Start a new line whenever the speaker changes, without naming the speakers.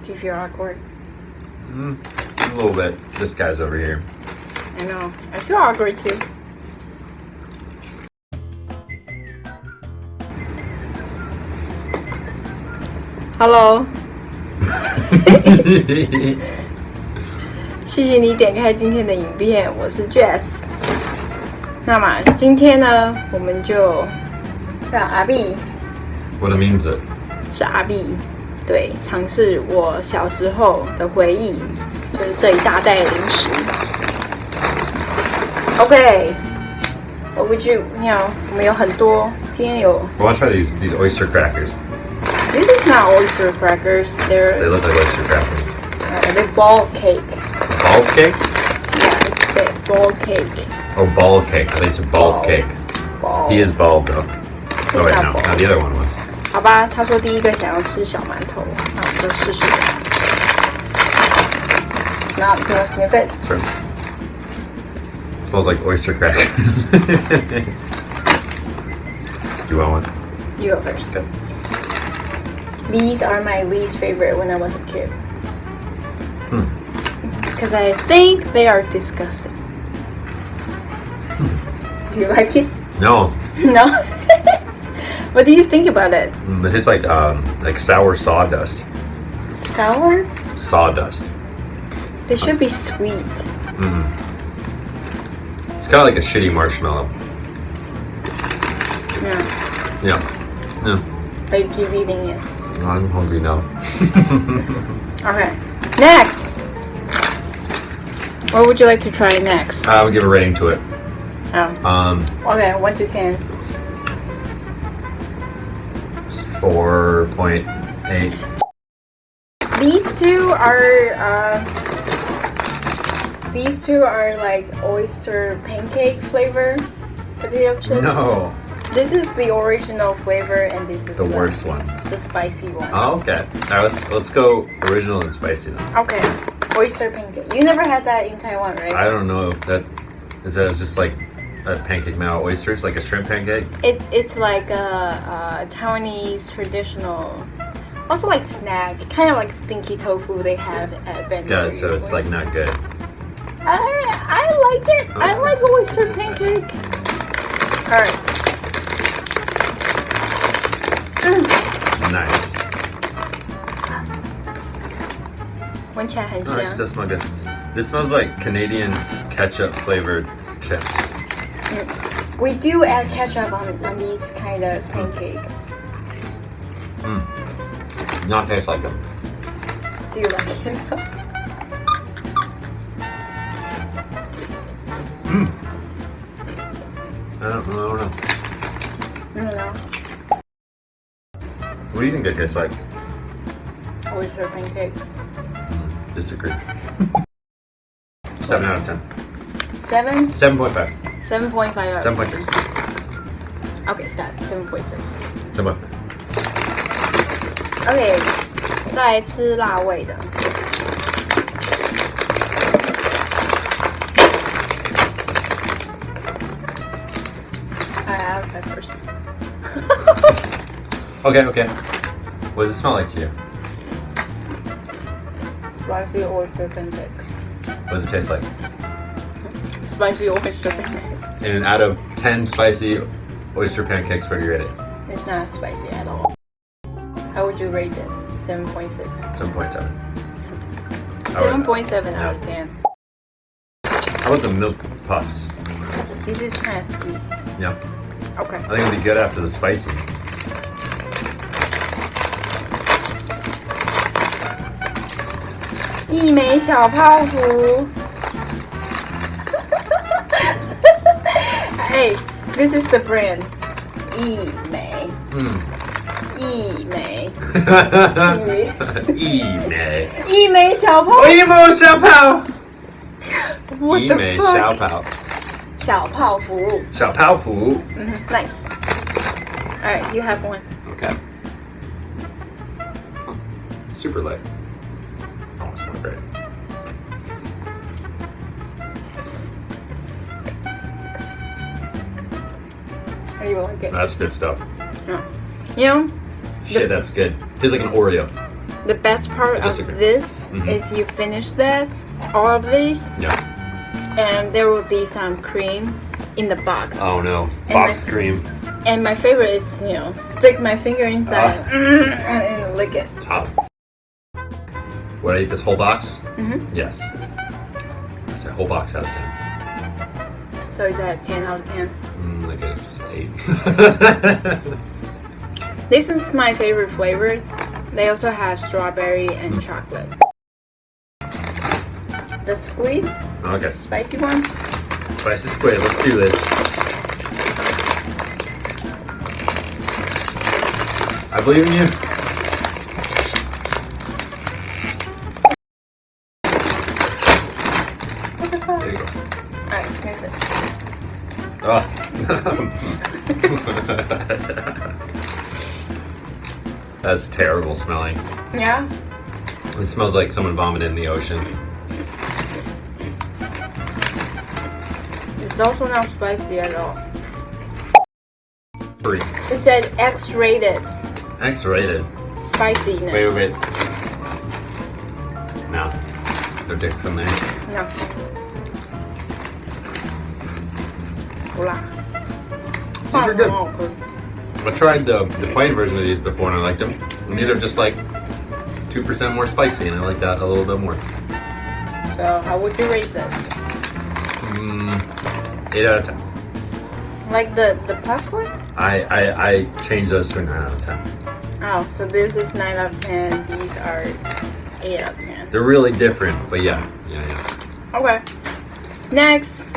Do you feel awkward?
A little bit. This guy's over here.
I know. I feel awkward too. Hello. 谢谢你点开今天的影片，我是 Jess。那么今天呢，我们就让阿 B，
我的名字
是阿 B， 对，尝试我小时候的回忆，就是这一大袋零食。OK，What would you know？ 我们有很多，今天有。
I want to try these oyster crackers.
This is not oyster crackers.
They look like oyster crackers.
They're ball cake.
Ball cake?
Yeah, it's a ball cake.
Oh, ball cake. They said bald cake.
Ball.
He is bald though. Oh wait, no, the other one was.
好吧，他说第一个想要吃小馒头，那我们就试试。Now, do you want to sniff it?
Sure. Smells like oyster crackers. Do you want one?
You go first.
Okay.
These are my least favorite when I was a kid. Because I think they are disgusting. Do you like it?
No.
No? What do you think about it?
It tastes like sour sawdust.
Sour?
Sawdust.
They should be sweet.
It's kind of like a shitty marshmallow.
Yeah.
Yeah.
But you keep eating it.
I'm hungry now.
Okay. Next! What would you like to try next?
I would give a rating to it.
Oh. Okay, 1 to 10.
4.8.
These two are like oyster pancake flavor potato chips.
No.
This is the original flavor, and this is
The worst one.
The spicy one.
Oh, okay. All right, let's go original and spicy then.
Okay, oyster pancake. You never had that in Taiwan, right?
I don't know if that just like a pancake made out of oysters, like a shrimp pancake.
It's like a Taiwanese traditional, also like snack, kind of like stinky tofu they have at vendors.
Yeah, so it's like not good.
I like it. I like oyster pancake. All right.
Nice.
闻起来很
Oh,
香。
it does smell good. This smells like Canadian ketchup flavored chips.
We do add ketchup on these kind of pancake.
Not taste like them.
Do you like it?
I don't know.
No.
What do you think it tastes like?
Oyster pancake.
Disagree. 7 out of 10.
7?
7.5.
7.5 out of
7.6.
Okay, stop. 7.6.
7.5.
Okay, 再来吃辣味的。I'll try first.
Okay. What does it smell like to you?
Spicy oyster pancake.
What does it taste like?
Spicy oyster pancake.
And out of 10 spicy oyster pancakes, what do you rate it?
It's not spicy at all. How would you rate it? 7.6.
7.7.
7.7 out of 10.
How about the milk puffs?
This is kind of sweet.
Yeah.
Okay.
I think it'll be good after the spicy.
一枚小泡芙。Hey, this is the brand. 一枚。一枚。Can you read?
一枚。
一枚小泡。
一枚小泡。
What
一
the
枚
fuck?
小泡。
小泡芙。
小泡芙。
Nice. All right, you have one.
Okay. Oh, super light. Oh, it smells great.
How do you like it?
That's good stuff.
You know,
Shit, that's good. Tastes like an Oreo.
the best part of this is you finish that, all of these, and there will be some cream in the box.
Oh no, box cream.
And my favorite is, stick my finger inside and lick it.
Top. Would I eat this whole box? Yes. That's a whole box out of 10.
So is that 10 out of 10?
I guess just 8.
This is my favorite flavor. They also have strawberry and chocolate. The squid?
Okay.
Spicy one?
Spicy squid, let's do this. I believe in you. There you go.
Alright, sniff it.
Oh. That's terrible smelling.
Yeah?
It smells like someone vomited in the ocean.
It's also not spicy at all.
3.
It said X-rated
X-rated.
spiciness.
Wait. No. No dicks in there.
No.
These are good. I tried the plain version of these before and I liked them. And these are just like 2% more spicy and I like that a little bit more.
So how would you rate this?
8 out of 10.
Like the popcorn?
I changed those to a 9 out of 10.
Oh, so this is 9 out of 10. These are 8 out of 10.
They're really different, but yeah.
Okay. Next.